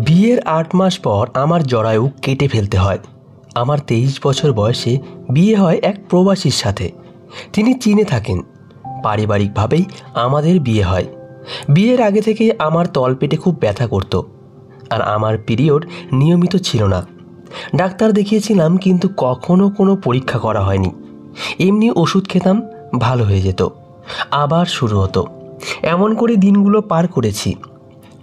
বিয়ের ৮ মাস পর আমার জরায়ু কেটে ফেলতে হয়। আমার ২৩ বছর বয়সে বিয়ে হয় এক প্রবাসীর সাথে। তিনি চীনে থাকেন। পারিবারিকভাবেই আমাদের বিয়ে হয়। বিয়ের আগে থেকে আমার তলপেটে খুব ব্যথা করত, আর আমার পিরিয়ড নিয়মিত ছিল না। ডাক্তার দেখিয়েছিলাম, কিন্তু কখনো কোনো পরীক্ষা করা হয়নি। এমনি ওষুধ খেতাম, ভালো হয়ে যেত, আবার শুরু হতো। এমন করে দিনগুলো পার করেছি।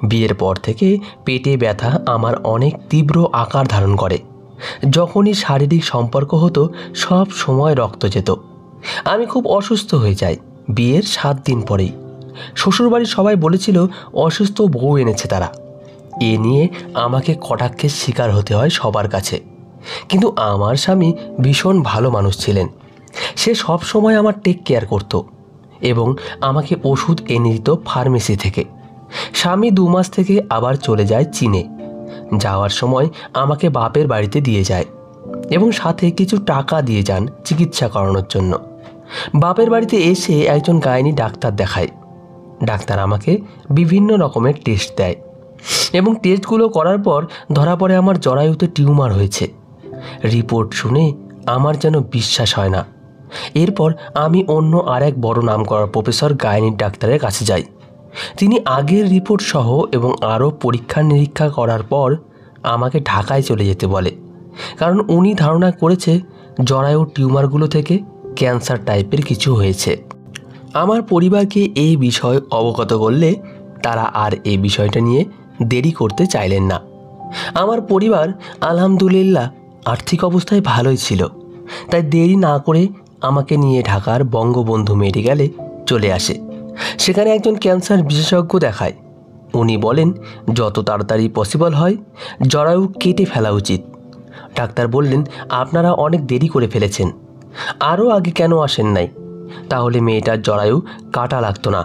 বিয়ের পর থেকে পেটে ব্যথা আমার অনেক তীব্র আকার ধারণ করে। যখনই শারীরিক সম্পর্ক হতো সব সময় রক্ত যেত। আমি খুব অসুস্থ হয়ে যাই বিয়ের ৭ দিন পরেই। শ্বশুরবাড়ির সবাই বলেছিল অসুস্থ বউ এনেছে তারা। এ নিয়ে আমাকে কটাক্ষের শিকার হতে হয় সবার কাছে। কিন্তু আমার স্বামী ভীষণ ভালো মানুষ ছিলেন। সে সব সময় আমার টেক কেয়ার করত এবং আমাকে ওষুধ এনে দিত ফার্মেসি থেকে। স্বামী ২ মাস থেকে আবার চলে যায় চীনে। যাওয়ার সময় আমাকে বাপের বাড়িতে দিয়ে যায় এবং সাথে কিছু টাকা দিয়ে যান চিকিৎসা করানোর জন্য। বাপের বাড়িতে এসে একজন গাইনি ডাক্তার দেখায়। ডাক্তার আমাকে বিভিন্ন রকমের টেস্ট দেয় এবং টেস্টগুলো করার পর ধরা পড়ে আমার জরায়ুতে টিউমার হয়েছে। রিপোর্ট শুনে আমার যেন বিশ্বাস হয় না। এরপর আমি অন্য আরেক বড় নামকরা প্রফেসর গাইনিক ডাক্তারের কাছে যাই। তিনি আগের রিপোর্ট সহ এবং আরও পরীক্ষা নিরীক্ষা করার পর আমাকে ঢাকায় চলে যেতে বলে, কারণ উনি ধারণা করেছে জরায়ুর টিউমারগুলো থেকে ক্যান্সার টাইপের কিছু হয়েছে। আমার পরিবারকে এই বিষয় অবগত করলে তারা আর এই বিষয়টা নিয়ে দেরি করতে চাইলেন না। আমার পরিবার আলহামদুলিল্লাহ আর্থিক অবস্থায় ভালোই ছিল, তাই দেরি না করে আমাকে নিয়ে ঢাকার বঙ্গবন্ধু মেডিকেলে চলে আসে। সেখানে একজন ক্যান্সার বিশেষজ্ঞ দেখায়। উনি বলেন যত তাড়াতাড়ি পসিবল হয় জরায়ু কেটে ফেলা উচিত। ডাক্তার বললেন, আপনারা অনেক দেরি করে ফেলেছেন, আরও আগে কেন আসেন নাই? তাহলে মেয়েটার জরায়ু কাটা লাগতো না।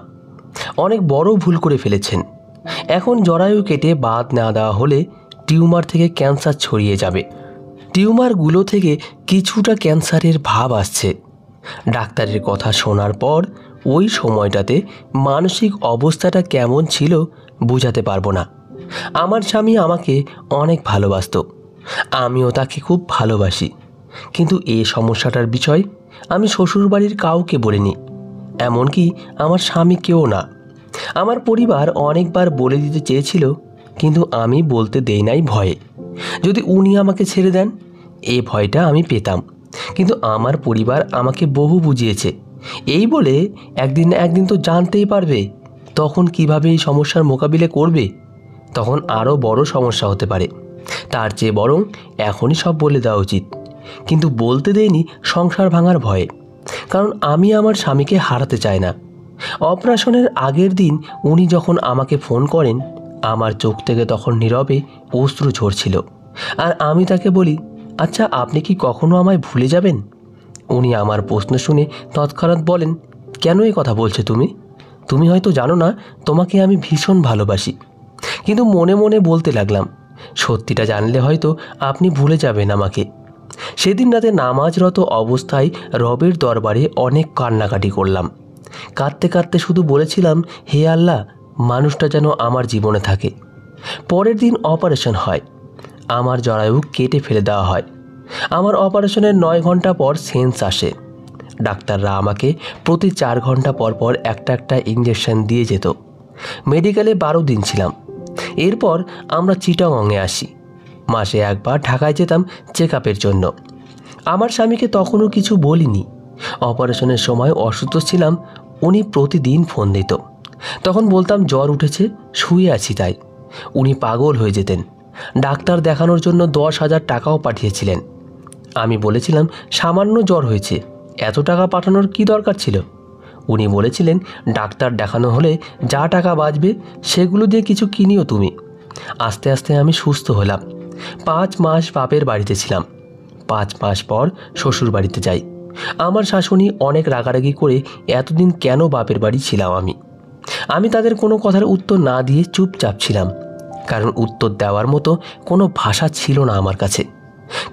অনেক বড় ভুল করে ফেলেছেন। এখন জরায়ু কেটে বাদ না দেওয়া হলে টিউমার থেকে ক্যান্সার ছড়িয়ে যাবে। টিউমারগুলো থেকে কিছুটা ক্যান্সারের ভাব আসছে। ডাক্তারের কথা শোনার পর ওই সময়টাতে মানসিক অবস্থাটা কেমন ছিল বোঝাতে পারবো না। আমার স্বামী আমাকে অনেক ভালোবাসত, আমিও তাকে খুব ভালোবাসি, কিন্তু এই সমস্যাটার বিষয় আমি শ্বশুরবাড়ির কাউকে বলিনি, এমনকি আমার স্বামীকেও না। আমার পরিবার অনেকবার বলে দিতে চেয়েছিল, কিন্তু আমি বলতে দেই নাই ভয়ে। যদি উনি আমাকে ছেড়ে দেন, এই ভয়টা আমি পেতাম। কিন্তু আমার পরিবার আমাকে বহু বুঝিয়েছে, এই বলে একদিন না একদিন তো জানতেই পারবে, তখন কিভাবে এই সমস্যার মোকাবিলা করবে, তখন আরও বড় সমস্যা হতে পারে। তার চেয়ে বরং এখনই সব বলে দেওয়া উচিত। কিন্তু বলতে দেয়নি সংসার ভাঙার ভয়ে, কারণ আমি আমার স্বামীকে হারাতে চাই না। অপারেশনের আগের দিন উনি যখন আমাকে ফোন করেন, আমার চোখ থেকে তখন নীরবে অশ্রু ঝরছিল। আর আমি তাকে বলি, আচ্ছা আপনি কি কখনো আমায় ভুলে যাবেন? উনি আমার প্রশ্ন শুনে তৎক্ষণাৎ বলেন, কেন এই কথা বলছো তুমি? তুমি হয়তো জানো না তোমাকে আমি ভীষণ ভালোবাসি। কিন্তু মনে মনে বলতে লাগলাম, সত্যিটা জানলে হয়তো আপনি ভুলে যাবেন আমাকে। সেদিন রাতে নামাজরত অবস্থায় রবের দরবারে অনেক কান্নাকাটি করলাম। কাঁদতে কাঁদতে শুধু বলেছিলাম, হে আল্লাহ, মানুষটা যেন আমার জীবনে থাকে। পরের দিন অপারেশন হয়। আমার জরায়ু কেটে ফেলে দেওয়া হয়। আমার অপারেশনের ৯ ঘন্টা পর সেন্স আসে। ডাক্তাররা আমাকে প্রতি ৪ ঘন্টা পর পর একটা একটা ইঞ্জেকশন দিয়ে যেত। মেডিকেলে ১২ দিন ছিলাম। এরপর আমরা চিটাগংয়ে আসি। মাসে একবার ঢাকায় যেতাম চেক আপের জন্য। আমার স্বামীকে তখনও কিছু বলিনি। অপারেশনের সময় অসুস্থ ছিলাম, উনি প্রতিদিন ফোন দিত। তখন বলতাম জ্বর উঠেছে, শুয়ে আছি তাই। উনি পাগল হয়ে যেতেন। ডাক্তার দেখানোর জন্য ১০,০০০ টাকাও পাঠিয়েছিলেন। আমি বলেছিলাম সামান্য জ্বর হয়েছে, এত টাকা পাঠানোর কি দরকার ছিল? উনি বলেছিলেন ডাক্তার দেখানো হলে যা টাকা বাঁচবে সেগুলো দিয়ে কিছু কিনিও তুমি। আস্তে আস্তে আমি সুস্থ হলাম। ৫ মাস বাপের বাড়িতে ছিলাম। ৫ মাস পর শ্বশুর বাড়িতে যাই। আমার শাশুড়ি অনেক রাগারাগি করে এতদিন কেন বাপের বাড়ি ছিলাম আমি তাদের কোনো কথার উত্তর না দিয়ে চুপচাপ ছিলাম, কারণ উত্তর দেওয়ার মতো কোনো ভাষা ছিল না আমার কাছে।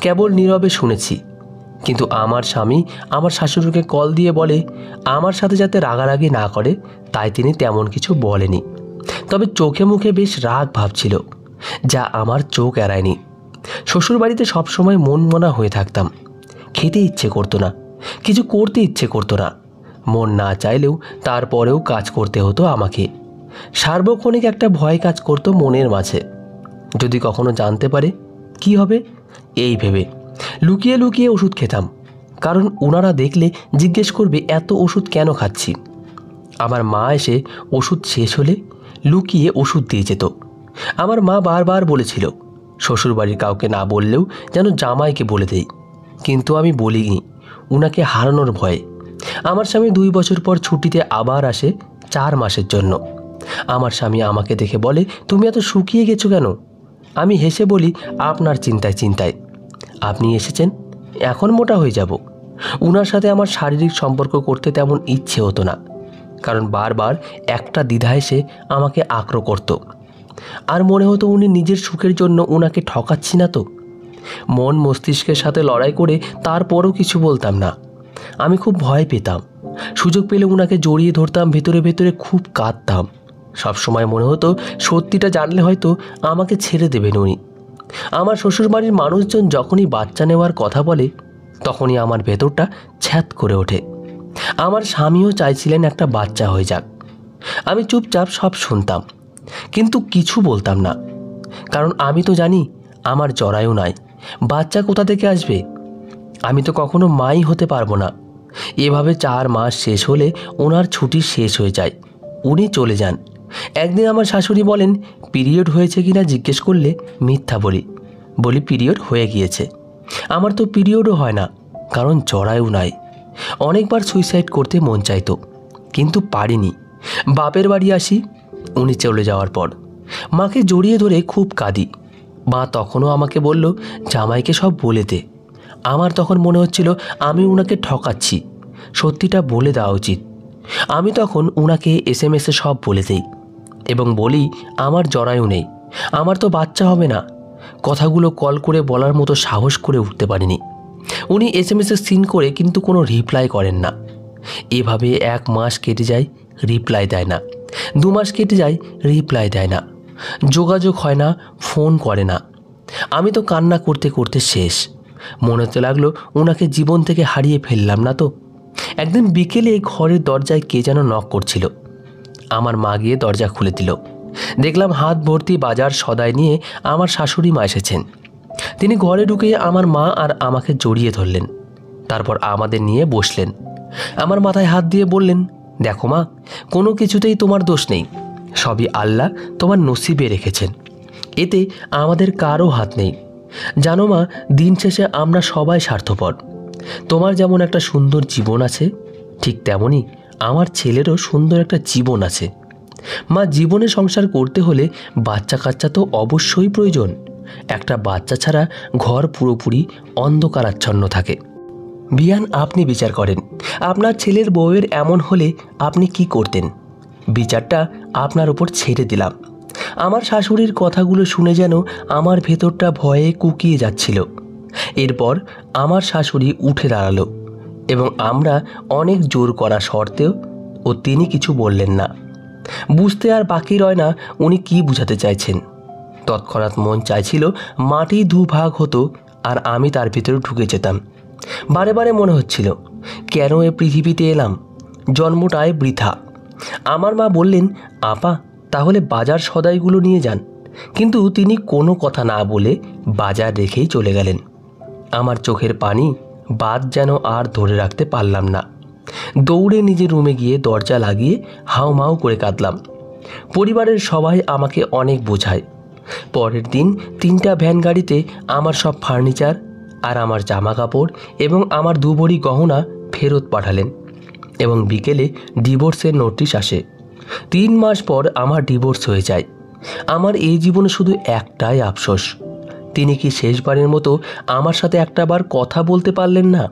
কেবল নীরবে শুনেছি। কিন্তু আমার স্বামী আমার শাশুড়িকে কল দিয়ে বলে আমার সাথে যাতে রাগারাগি না করে, তাই তিনি তেমন কিছু বলেনি। তবে চোখে মুখে বেশ রাগ ভাবছিল। যা আমার চোখ এড়ায়নি। শ্বশুরবাড়িতে সবসময় মনমনা হয়ে থাকতাম। খেতে ইচ্ছে করতো না, কিছু করতে ইচ্ছে করতো না। মন না চাইলেও তারপরেও কাজ করতে হতো আমাকে। সার্বক্ষণিক একটা ভয় কাজ করতো মনের মাঝে, যদি কখনো জানতে পারে কি হবে। এই ভেবে লুকিয়ে লুকিয়ে ওষুধ খেতাম, কারণ ওনারা দেখলে জিজ্ঞেস করবে এত ওষুধ কেন খাচ্ছি। আমার মা এসে ওষুধ শেষ হলে লুকিয়ে ওষুধ দিয়ে যেত। আমার মা বারবার বলেছিল শ্বশুরবাড়ির কাউকে না বললেও যেন জামাইকে বলে দেই, কিন্তু আমি বলিনি উনাকে হারানোর ভয়ে। আমার স্বামী 2 বছর পর ছুটিতে আবার আসে 4 মাসের জন্য। আমার স্বামী আমাকে দেখে বলে, তুমি এত শুকিয়ে গেছো কেন? আমি হেসে বলি, আপনার চিন্তায় চিন্তায়। আপনি এসেছেন, এখন মোটা হয়ে যাব। উনার সাথে আমার শারীরিক সম্পর্ক করতে তেমন ইচ্ছে হতো না, কারণ বারবার একটা দ্বিধা এসে আমাকে আক্রো করত। আর মনে হতো উনি নিজের সুখের জন্য উনাকে ঠকাচ্ছি না তো। মন মস্তিষ্কের সাথে লড়াই করে তারপরও কিছু বলতাম না। আমি খুব ভয় পেতাম। সুযোগ পেলে উনাকে জড়িয়ে ধরতাম, ভেতরে ভেতরে খুব কাঁদতাম। সবসময় মনে হতো সত্যিটা জানলে হয়তো আমাকে ছেড়ে দেবেন উনি। আমার শ্বশুরবাড়ির মানুষজন যখনই বাচ্চা নেওয়ার কথা বলে, তখনই আমার ভেতরটা ছ্যাঁত করে ওঠে। আমার স্বামীও চাইছিলেন একটা বাচ্চা হয়ে যাক। আমি চুপচাপ সব শুনতাম, কিন্তু কিছু বলতাম না, কারণ আমি তো জানি আমার জরায়ু নাই, বাচ্চা কোথা থেকে আসবে। আমি তো কখনো মাই হতে পারবো না। এভাবে 4 মাস শেষ হলে ওনার ছুটি শেষ হয়ে যায়, উনি চলে যান। একদিন আমার শাশুড়ি বলেন, পিরিয়ড হয়েছে কিনা জিজ্ঞেস করলে মিথ্যা বলি পিরিয়ড হয়ে গিয়েছে। আমার তো পিরিয়ডও হয় না, কারণ জরায়ু নাই। অনেকবার সুইসাইড করতে মন চাইতো, কিন্তু পারিনি। বাপের বাড়ি আসি উনি চলে যাওয়ার পর। মাকে জড়িয়ে ধরে খুব কাঁদি। মা তখনও আমাকে বলল, জামাইকে সব বলে দে। আমার তখন মনে হচ্ছিল আমি উনাকে ঠকাচ্ছি, সত্যিটা বলে দেওয়া উচিত। আমি তখন উনাকে SMS-এ সব বলে দেই এবং বলি আমার জরায়ু নেই, আমার তো বাচ্চা হবে না। কথাগুলো কল করে বলার মতো সাহস করে উঠতে পারিনি। উনি SMS-এ সিন করে কিন্তু কোনো রিপ্লাই করেন না। এভাবে 1 মাস কেটে যায়, রিপ্লাই দেয় না। 2 মাস কেটে যায়, রিপ্লাই দেয় না। যোগাযোগ হয় না, ফোন করে না। আমি তো কান্না করতে করতে শেষ। মনে হতে লাগলো ওনাকে জীবন থেকে হারিয়ে ফেললাম না তো। একদিন বিকেলে ঘরের দরজায় কে যেন নক করছিল। আমার মা গিয়ে দরজা খুলে দিল। দেখলাম হাত ভর্তি বাজার সদাই নিয়ে আমার শাশুড়ি মা এসেছেন। তিনি ঘরে ঢুকে আমার মা আর আমাকে জড়িয়ে ধরলেন, তারপর আমাদের নিয়ে বসলেন। আমার মাথায় হাত দিয়ে বললেন, দেখো মা, কোনো কিছুতেই তোমার দোষ নেই, সবই আল্লাহ তোমার নসিবে রেখেছেন, এতে আমাদের কারও হাত নেই। জানো মা, দিন শেষে আমরা সবাই স্বার্থপর। তোমার যেমন একটা সুন্দর জীবন আছে, ঠিক তেমনই আমার ছেলেরও সুন্দর একটা জীবন আছে। মা, জীবনে সংসার করতে হলে বাচ্চা কাচ্চা তো অবশ্যই প্রয়োজন। একটা বাচ্চা ছাড়া ঘর পুরোপুরি অন্ধকারাচ্ছন্ন থাকে। বিয়ান, আপনি বিচার করেন, আপনার ছেলের বউয়ের এমন হলে আপনি কি করতেন? বিচারটা আপনার উপর ছেড়ে দিলাম। আমার শাশুড়ির কথাগুলো শুনে যেন আমার ভেতরটা ভয়ে কুকিয়ে যাচ্ছিল। এরপর আমার শাশুড়ি উঠে দাঁড়ালো এবং আমরা অনেক জোর করা সত্ত্বেও তিনি কিছু বললেন না। বুঝতে আর বাকি রয় না উনি কি বুঝাতে চাইছেন। তৎক্ষণাৎ মন চাইছিল মাটি দুভাগ হতো আর আমি তার ভিতরে ঢুকে যেতাম। বারে বারে মনে হচ্ছিল, কেন এ পৃথিবীতে এলাম, জন্মটায় বৃথা। আমার মা বললেন, আপা তাহলে বাজার সদাইগুলো নিয়ে যান, কিন্তু তিনি কোনো কথা না বলে বাজার রেখেই চলে গেলেন। আমার চোখের পানি বাদ যেন আর ধরে রাখতে পারলাম না। দৌড়ে নিজের রুমে গিয়ে দরজা লাগিয়ে হাউমাউ করে কাঁদলাম। পরিবারের সবাই আমাকে অনেক বোঝায়। পরের দিন 3টা ভ্যান গাড়িতে আমার সব ফার্নিচার আর আমার জামা কাপড় এবং আমার 2 ভরি গহনা ফেরত পাঠালেন এবং বিকেলে ডিভোর্সের নোটিশ আসে। 3 মাস পর আমার ডিভোর্স হয়ে যায়। আমার এই জীবনে শুধু একটাই আফসোস, তিনি কি শেষবারের মতো আমার সাথে একটাবার কথা বলতে পারলেন না।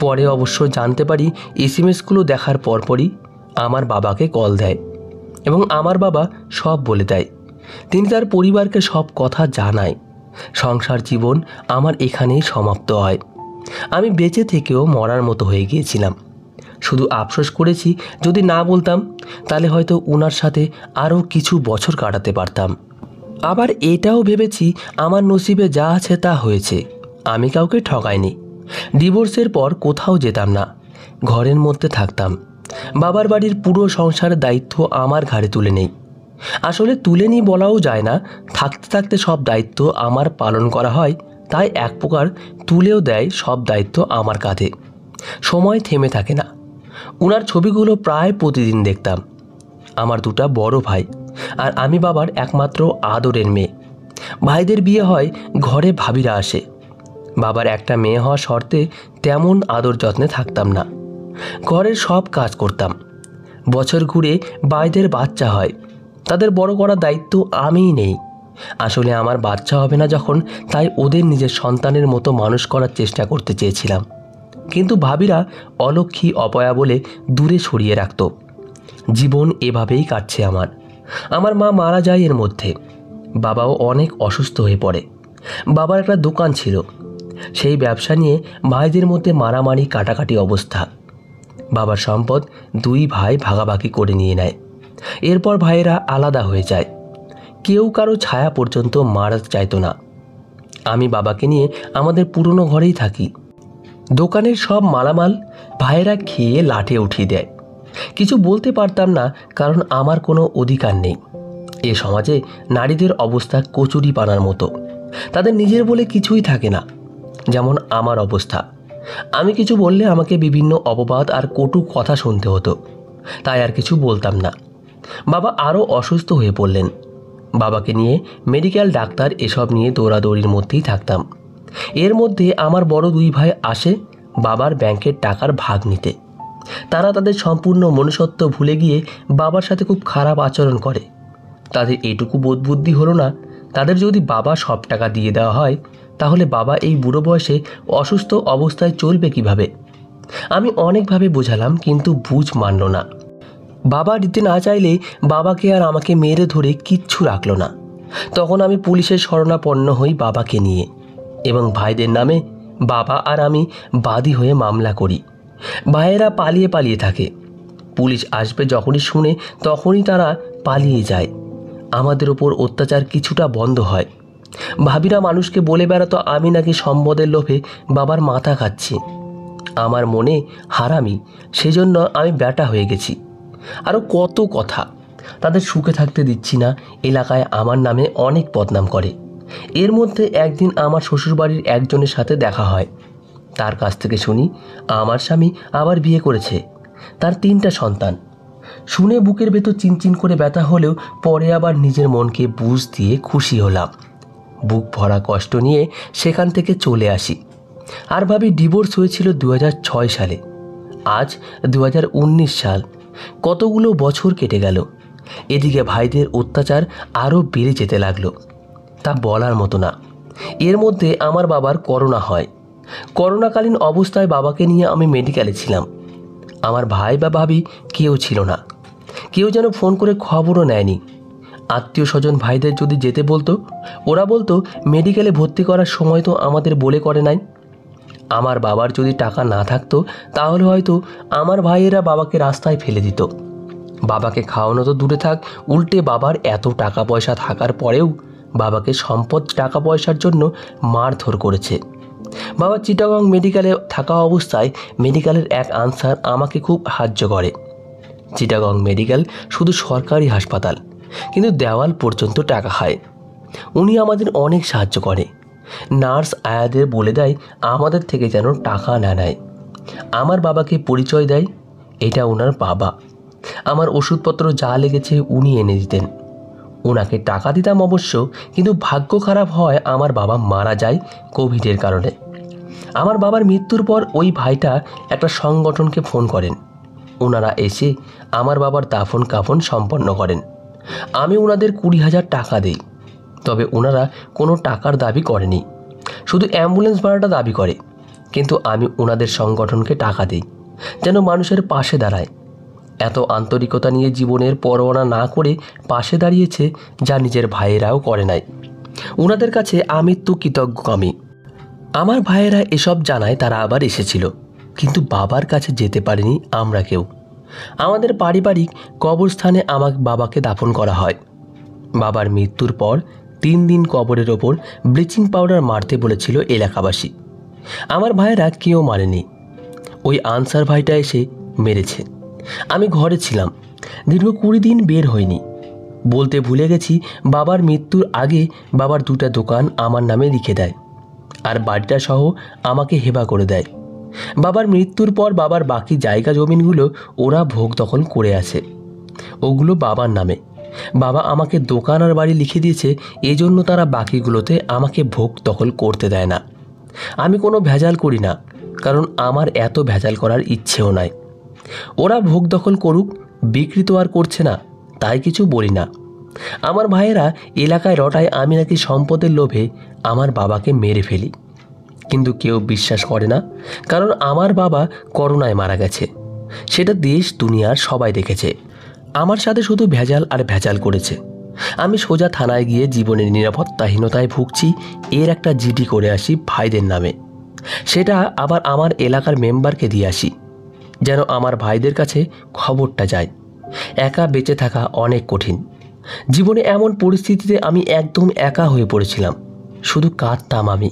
পরে অবশ্য জানতে পারি SMS-গুলো দেখার পরপরই আমার বাবাকে কল দেয় এবং আমার বাবা সব বলে দেয়। তিনি তার পরিবারকে সব কথা জানায়। সংসার জীবন আমার এখানেই সমাপ্ত হয়। আমি বেঁচে থেকেও মরার মতো হয়ে গিয়েছিলাম। শুধু আফসোস করেছি, যদি না বলতাম তাহলে হয়তো ওনার সাথে আরও কিছু বছর কাটাতে পারতাম। আবার এটাও ভেবেছি আমার নসিবে যা আছে তা হয়েছে, আমি কাউকে ঠকাইনি। ডিভোর্সের পর কোথাও যেতাম না, ঘরের মধ্যে থাকতাম। বাবার বাড়ির পুরো সংসারের দায়িত্ব আমার ঘাড়ে তুলে নেই। আসলে তুলে নিই বলাও যায় না, থাকতে থাকতে সব দায়িত্ব আমার পালন করা হয়, তাই এক প্রকার তুলেও দেয় সব দায়িত্ব আমার কাঁধে। সময় থেমে থাকে না। ওনার ছবিগুলো প্রায় প্রতিদিন দেখতাম। আমার দুটা বড় ভাই আর আমি বাবার একমাত্র আদরের মেয়ে। ভাইদের বিয়ে হয়, ঘরে ভাবিরা আসে। বাবার একটা মেয়ে হওয়া শর্তে তেমন আদর যত্নে থাকতাম না, ঘরের সব কাজ করতাম। বছর ঘুরে ভাইদের বাচ্চা হয়, তাদের বড় করার দায়িত্ব আমিই নেই। আসলে আমার বাচ্চা হবে না যখন, তাই ওদের নিজের সন্তানের মতো মানুষ করার চেষ্টা করতে চেয়েছিলাম, কিন্তু ভাবিরা অলক্ষী অপয়া বলে দূরে সরিয়ে রাখত। জীবন এভাবেই কাটছে আমার। আমার মা মারা যায় এর মধ্যে। বাবাও অনেক অসুস্থ হয়ে পড়ে। বাবার একটা দোকান ছিল, সেই ব্যবসা নিয়ে ভাইদের মধ্যে মারামারি কাটাকাটি অবস্থা। বাবার সম্পদ দুই ভাই ভাগাভাগি করে নিয়ে নেয়। এরপর ভাইয়েরা আলাদা হয়ে যায়, কেউ কারো ছায়া পর্যন্ত মারতে চাইতো না। আমি বাবাকে নিয়ে আমাদের পুরনো ঘরেই থাকি। দোকানের সব মালামাল ভাইয়েরা খেয়ে লাঠে উঠিয়ে দেয়। কিছু বলতে পারতাম না, কারণ আমার কোনো অধিকার নেই। এ সমাজে নারীদের অবস্থা কচুরি পানার মতো, তাদের নিজের বলে কিছুই থাকে না। যেমন আমার অবস্থা, আমি কিছু বললে আমাকে বিভিন্ন অপবাদ আর কটু কথা শুনতে হতো, তাই আর কিছু বলতাম না। বাবা আরও অসুস্থ হয়ে পড়লেন। বাবাকে নিয়ে মেডিকেল, ডাক্তার এসব নিয়ে দৌড়াদৌড়ির মধ্যেই থাকতাম। এর মধ্যে আমার বড় দুই ভাই আসে বাবার ব্যাংকের টাকার ভাগ নিতে। তারা তাদের সম্পূর্ণ মনুষ্যত্ব ভুলে গিয়ে বাবার সাথে খুব খারাপ আচরণ করে। তাদের এটুকু বোধ বুদ্ধি হলো না, তাদের যদি বাবা সব টাকা দিয়ে দেওয়া হয়, তাহলে বাবা এই বুড়ো বয়সে অসুস্থ অবস্থায় চলবে কিভাবে। আমি অনেকভাবে বোঝালাম, কিন্তু বুঝ মানল না। বাবা দিতে না চাইলে বাবাকে আর আমাকে মেরে ধরে কিচ্ছু রাখলো না। তখন আমি পুলিশের শরণাপন্ন হই বাবাকে নিয়ে, এবং ভাইদের নামে বাবা আর আমি বাদী হয়ে মামলা করি। ভাইয়েরা পালিয়ে পালিয়ে থাকে। পুলিশ আসবে যখনই শুনে, তখনই তারা পালিয়ে যায়। আমাদের ওপর অত্যাচার কিছুটা বন্ধ হয়। ভাবিরা মানুষকে বলে বেড়াতো আমি নাকি সম্পদের লোভে বাবার মাথা খাচ্ছি। আমার মনে হারামি, সেজন্য আমি ব্যাটা হয়ে গেছি। আরও কত কথা। তাদের সুখে থাকতে দিচ্ছি না, এলাকায় আমার নামে অনেক বদনাম করে। এর মধ্যে একদিন আমার শ্বশুরবাড়ির একজনের সাথে দেখা হয়। তার কাছ থেকে শুনি আমার স্বামী আবার বিয়ে করেছে, তার 3টা সন্তান। শুনে বুকের ভেতর চিনচিন করে ব্যথা হলেও পরে আবার নিজের মনকে বুঝ দিয়ে খুশি হলাম। বুক ভরা কষ্ট নিয়ে সেখান থেকে চলে আসি। আর ভাবি ডিভোর্স হয়েছিল 2006 সালে, আজ 2019 সাল। কতগুলো বছর কেটে গেল। এদিকে ভাইদের অত্যাচার আরও বেড়ে যেতে লাগলো, তা বলার মতো না। এর মধ্যে আমার বাবার করোনা হয়। করোনাকালীন অবস্থায় বাবাকে নিয়ে আমি মেডিকেলে ছিলাম। আমার ভাই বা ভাবি কেউ ছিল না, কেউ যেন ফোন করে খবরও নেয়নি। আত্মীয় স্বজন ভাইদের যদি যেতে বলতো, ওরা বলতো মেডিকেলে ভর্তি করার সময় তো আমাদের বলে করে নাই। আমার বাবার যদি টাকা না থাকতো, তাহলে হয়তো আমার ভাইয়েরা বাবাকে রাস্তায় ফেলে দিত। বাবাকে খাওয়ানো তো দূরে থাক, উল্টে বাবার এত টাকা পয়সা থাকার পরেও বাবাকে সম্পদ টাকা পয়সার জন্য মারধর করেছে। বাবা চিটাগং মেডিকেলে থাকা অবস্থায় মেডিকেলের এক আনসার আমাকে খুব সাহায্য করে। চিটাগং মেডিকেল শুধু সরকারি হাসপাতাল, কিন্তু দেওয়াল পর্যন্ত টাকা খায়। উনি আমাদের অনেক সাহায্য করে। নার্স আয়াদের বলে দেয় আমাদের থেকে যেন টাকা না নেয়। আমার বাবাকে পরিচয় দেয়, এটা ওনার বাবা। আমার ওষুধপত্র যা লেগেছে উনি এনে দিতেন। ওনাকে টাকা দিতাম অবশ্য, কিন্তু ভাগ্য খারাপ হয় আমার বাবা মারা যায় কোভিডের কারণে। আমার বাবার মৃত্যুর পর ওই ভাইটা একটা সংগঠনকে ফোন করেন। ওনারা এসে আমার বাবার দাফন কাফন সম্পন্ন করেন। আমি ওনাদের 20,000 টাকা দিই, তবে ওনারা কোনো টাকার দাবি করেনি, শুধু অ্যাম্বুলেন্স ভাড়াটা দাবি করে। কিন্তু আমি ওনাদের সংগঠনকে টাকা দিই, যেন মানুষের পাশে দাঁড়ায়। এত আন্তরিকতা নিয়ে জীবনের পরোয়া না করে পাশে দাঁড়িয়েছে, যা নিজের ভাইয়েরাও করে নাই। ওনাদের কাছে আমি তো কৃতজ্ঞ। আমার ভাইয়েরা এসব জানায় তারা আবার এসেছিল, কিন্তু বাবার কাছে যেতে পারিনি আমরা কেউ। আমাদের পারিবারিক কবরস্থানে আমার বাবাকে দাফন করা হয়। বাবার মৃত্যুর পর 3 দিন কবরের ওপর ব্লিচিং পাউডার মারতে বলেছিল এলাকাবাসী। আমার ভাইয়েরা কেউ মারেনি, ওই আনসার ভাইটা এসে মেরেছে। আমি ঘরে ছিলাম, দীর্ঘ 20 দিন বের হইনি। বলতে ভুলে গেছি, বাবার মৃত্যুর আগে বাবার 2টা দোকান আমার নামে লিখে দেয় আর বাড়িটা সহ আমাকে হেবা করে দেয়। বাবার মৃত্যুর পর বাবার বাকি জায়গা জমিনগুলো ওরা ভোগ দখল করে আছে, ওগুলো বাবার নামে। বাবা আমাকে দোকান আর বাড়ি লিখে দিয়েছে, এজন্য তারা বাকিগুলোতে আমাকে ভোগ দখল করতে দেয় না। আমি কোনো ভেজাল করি না, কারণ আমার এত ভেজাল করার ইচ্ছেও নাই। ওরা ভোগ দখল করুক, বিক্রি তো আর করছে না, তাই কিছু বলি না। আমার ভাইয়েরা এলাকায় রটায় আমি নাকি সম্পদের লোভে আমার বাবাকে মেরে ফেলি, কিন্তু কেউ বিশ্বাস করে না, কারণ আমার বাবা করোনায় মারা গেছে। সেটা দেশ দুনিয়ার সবাই দেখেছে। আমার সাথে শুধু ভেজাল আর ভেজাল করেছে। আমি সোজা থানায় গিয়ে জীবনের নিরাপত্তাহীনতায় ভুগছি এর একটা জিডি করে আসি ভাইদের নামে। সেটা আবার আমার এলাকার মেম্বারকে দিয়ে আসি, যেন আমার ভাইদের কাছে খবরটা যায়। একা বেঁচে থাকা অনেক কঠিন। জীবনে এমন পরিস্থিতিতে আমি একদম একা হয়ে পড়েছিলাম। শুধু কাঁদতাম আমি,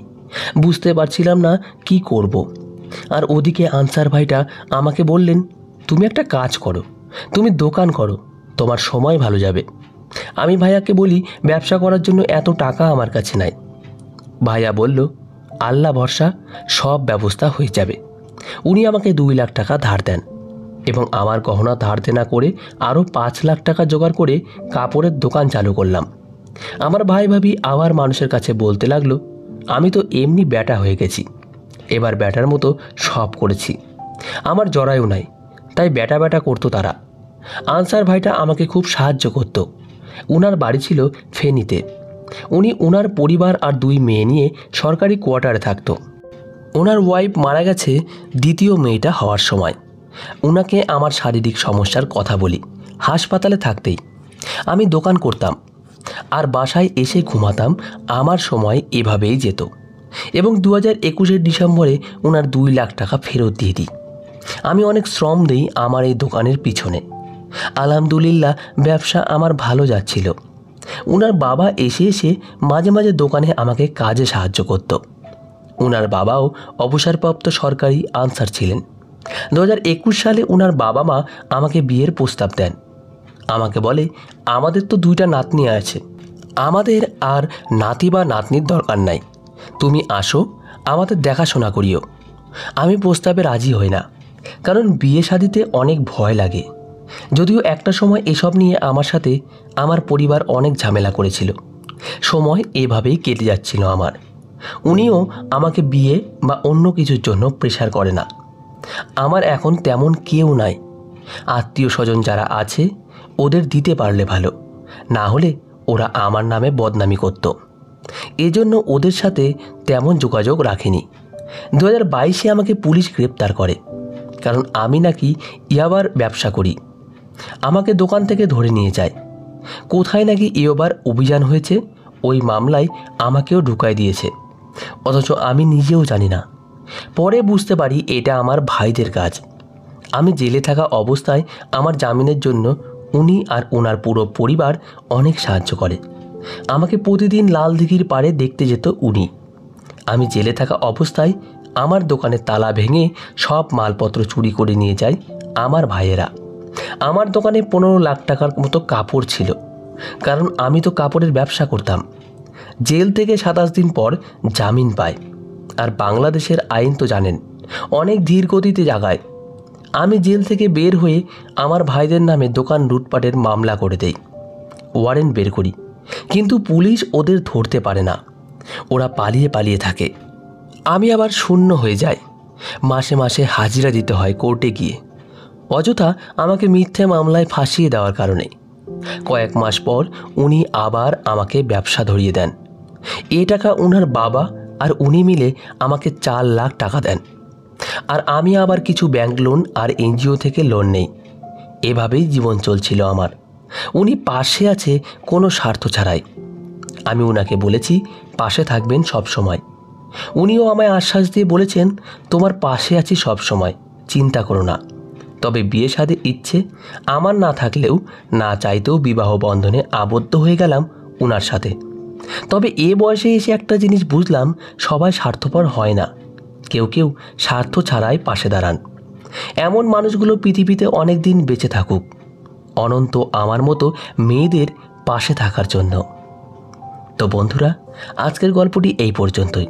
বুঝতে পারছিলাম না কি করব। আর ওদিকে আনসার ভাইটা আমাকে বললেন, তুমি একটা কাজ করো, তুমি দোকান করো, তোমার সময় ভালো যাবে। আমি ভাইয়াকে বলি, ব্যবসা করার জন্য এত টাকা আমার কাছে নাই। ভাইয়া বলল, আল্লাহ ভরসা, সব ব্যবস্থা হয়ে যাবে। উনি আমাকে 2 লাখ টাকা ধার দেন এবং আমার গহনা ধার দেনা করে আরও 5 লাখ টাকা জোগাড় করে কাপড়ের দোকান চালু করলাম। আমার ভাই ভাবি আবার মানুষের কাছে বলতে লাগলো, আমি তো এমনি ব্যাটা হয়ে গেছি, এবার ব্যাটার মতো সব করেছি। আমার জরায়ু নাই, তাই ব্যাটা ব্যাটা করতো তারা। আনসার ভাইটা আমাকে খুব সাহায্য করত। উনার বাড়ি ছিল ফেনীতে। উনি উনার পরিবার আর 2 মেয়ে নিয়ে সরকারি কোয়ার্টারে থাকতো। ওনার ওয়াইফ মারা গেছে দ্বিতীয় মেয়েটা হওয়ার সময়। উনাকে আমার শারীরিক সমস্যার কথা বলি হাসপাতালে থাকতেই। আমি দোকান করতাম আর বাসায় এসে ঘুমাতাম। আমার সময় এভাবেই যেত এবং 2021-এর ডিসেম্বরে ওনার 2 লাখ টাকা ফেরত দিয়ে দিই। আমি অনেক শ্রম দিই আমার এই দোকানের পিছনে। আলহামদুলিল্লাহ, ব্যবসা আমার ভালো যাচ্ছিল। ওনার বাবা এসে এসে মাঝে মাঝে দোকানে আমাকে কাজে সাহায্য করত। ওনার বাবাও অবসরপ্রাপ্ত সরকারি আনসার ছিলেন। 2021 সালে ওনার বাবা মা আমাকে বিয়ের প্রস্তাব দেন। আমাকে বলে, আমাদের তো 2টা নাতনি আছে, আমাদের আর নাতি বা নাতনির দরকার নাই, তুমি আসো, আমাদের দেখাশোনা করিও। আমি প্রস্তাবে রাজি হই না, কারণ বিয়ে শাদিতে অনেক ভয় লাগে। যদিও একটা সময় এসব নিয়ে আমার সাথে আমার পরিবার অনেক ঝামেলা করেছিল। সময় এভাবেই কেটে যাচ্ছিল আমার। উনিও আমাকে বিয়ে বা অন্য কিছুর জন্য প্রেশার করে না। আমার এখন তেমন কেউ নাই। আত্মীয় স্বজন যারা আছে ওদের দিতে পারলে ভালো, না হলে ওরা আমার নামে বদনামি করত। এজন্য ওদের সাথে তেমন যোগাযোগ রাখিনি। 2022-এ আমাকে পুলিশ গ্রেপ্তার করে, কারণ আমি নাকি ইয়াবার ব্যবসা করি। আমাকে দোকান থেকে ধরে নিয়ে যায়। কোথায় নাকি ইয়াবার অভিযান হয়েছে, ওই মামলায় আমাকেও ঢুকাই দিয়েছে, অথচ আমি নিজেও জানি না। পরে বুঝতে পারি এটা আমার ভাইদের কাজ। আমি জেলে থাকা অবস্থায় আমার জামিনের জন্য উনি আর ওনার পুরো পরিবার অনেক সাহায্য করে। আমাকে প্রতিদিন লাল দিঘির পাড়ে দেখতে যেত উনি। আমি জেলে থাকা অবস্থায় আমার দোকানের তালা ভেঙে সব মালপত্র চুরি করে নিয়ে যায় আমার ভাইয়েরা। আমার দোকানে 15 লাখ টাকার মতো কাপড় ছিল, কারণ আমি তো কাপড়ের ব্যবসা করতাম। জেল থেকে 27 দিন পর জামিন পায়। আর বাংলাদেশের আইন তো জানেন, অনেক ধীর গতিতে জাগায়। আমি জেল থেকে বের হয়ে আমার ভাইদের নামে দোকান লুটপাটের মামলা করে দেই, ওয়ারেন্ট বের করি, কিন্তু পুলিশ ওদের ধরতে পারে না। ওরা পালিয়ে পালিয়ে থাকে। আমি আবার শূন্য হয়ে যাই। মাসে মাসে হাজিরা দিতে হয় কোর্টে গিয়ে, অযথা আমাকে মিথ্যে মামলায় ফাঁসিয়ে দেওয়ার কারণে। কয়েক মাস পর উনি আবার আমাকে ব্যবসা ধরিয়ে দেন। এ টাকা ওনার বাবা আর উনি মিলে আমাকে 4 লাখ টাকা দেন। আর আমি আবার কিছু ব্যাংক লোন আর এনজিও থেকে লোন নেই। এভাবেই জীবন চলছিল আমার। উনি পাশে আছে কোনো স্বার্থ ছাড়াই। আমি ওনাকে বলেছি পাশে থাকবেন সব সময়। উনিও আমায় আশ্বাস দিয়ে বলেছেন, তোমার পাশে আছি সব সময়, চিন্তা করো না। তবে বিয়ে শাদীর ইচ্ছে আমার না থাকলেও না চাইতেও বিবাহ বন্ধনে আবদ্ধ হয়ে গেলাম ওনার সাথে। তবে এ বয়সে এসে একটা জিনিস বুঝলাম, সবাই স্বার্থপর হয় না, কেউ কেউ স্বার্থ ছাড়াই পাশে দাঁড়ান। এমন মানুষগুলো পৃথিবীতে অনেক দিন বেঁচে থাকুক, অনন্ত আমার মতো মেয়েদের পাশে থাকার জন্য। তো বন্ধুরা, আজকের গল্পটি এই পর্যন্তই।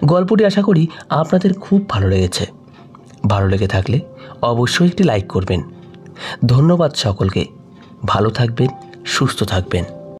গল্পটি আশা করি আপনাদের খুব ভালো লেগেছে। ভালো লেগে থাকলে অবশ্যই একটি লাইক করবেন। ধন্যবাদ সকলকে। ভালো থাকবেন, সুস্থ থাকবেন।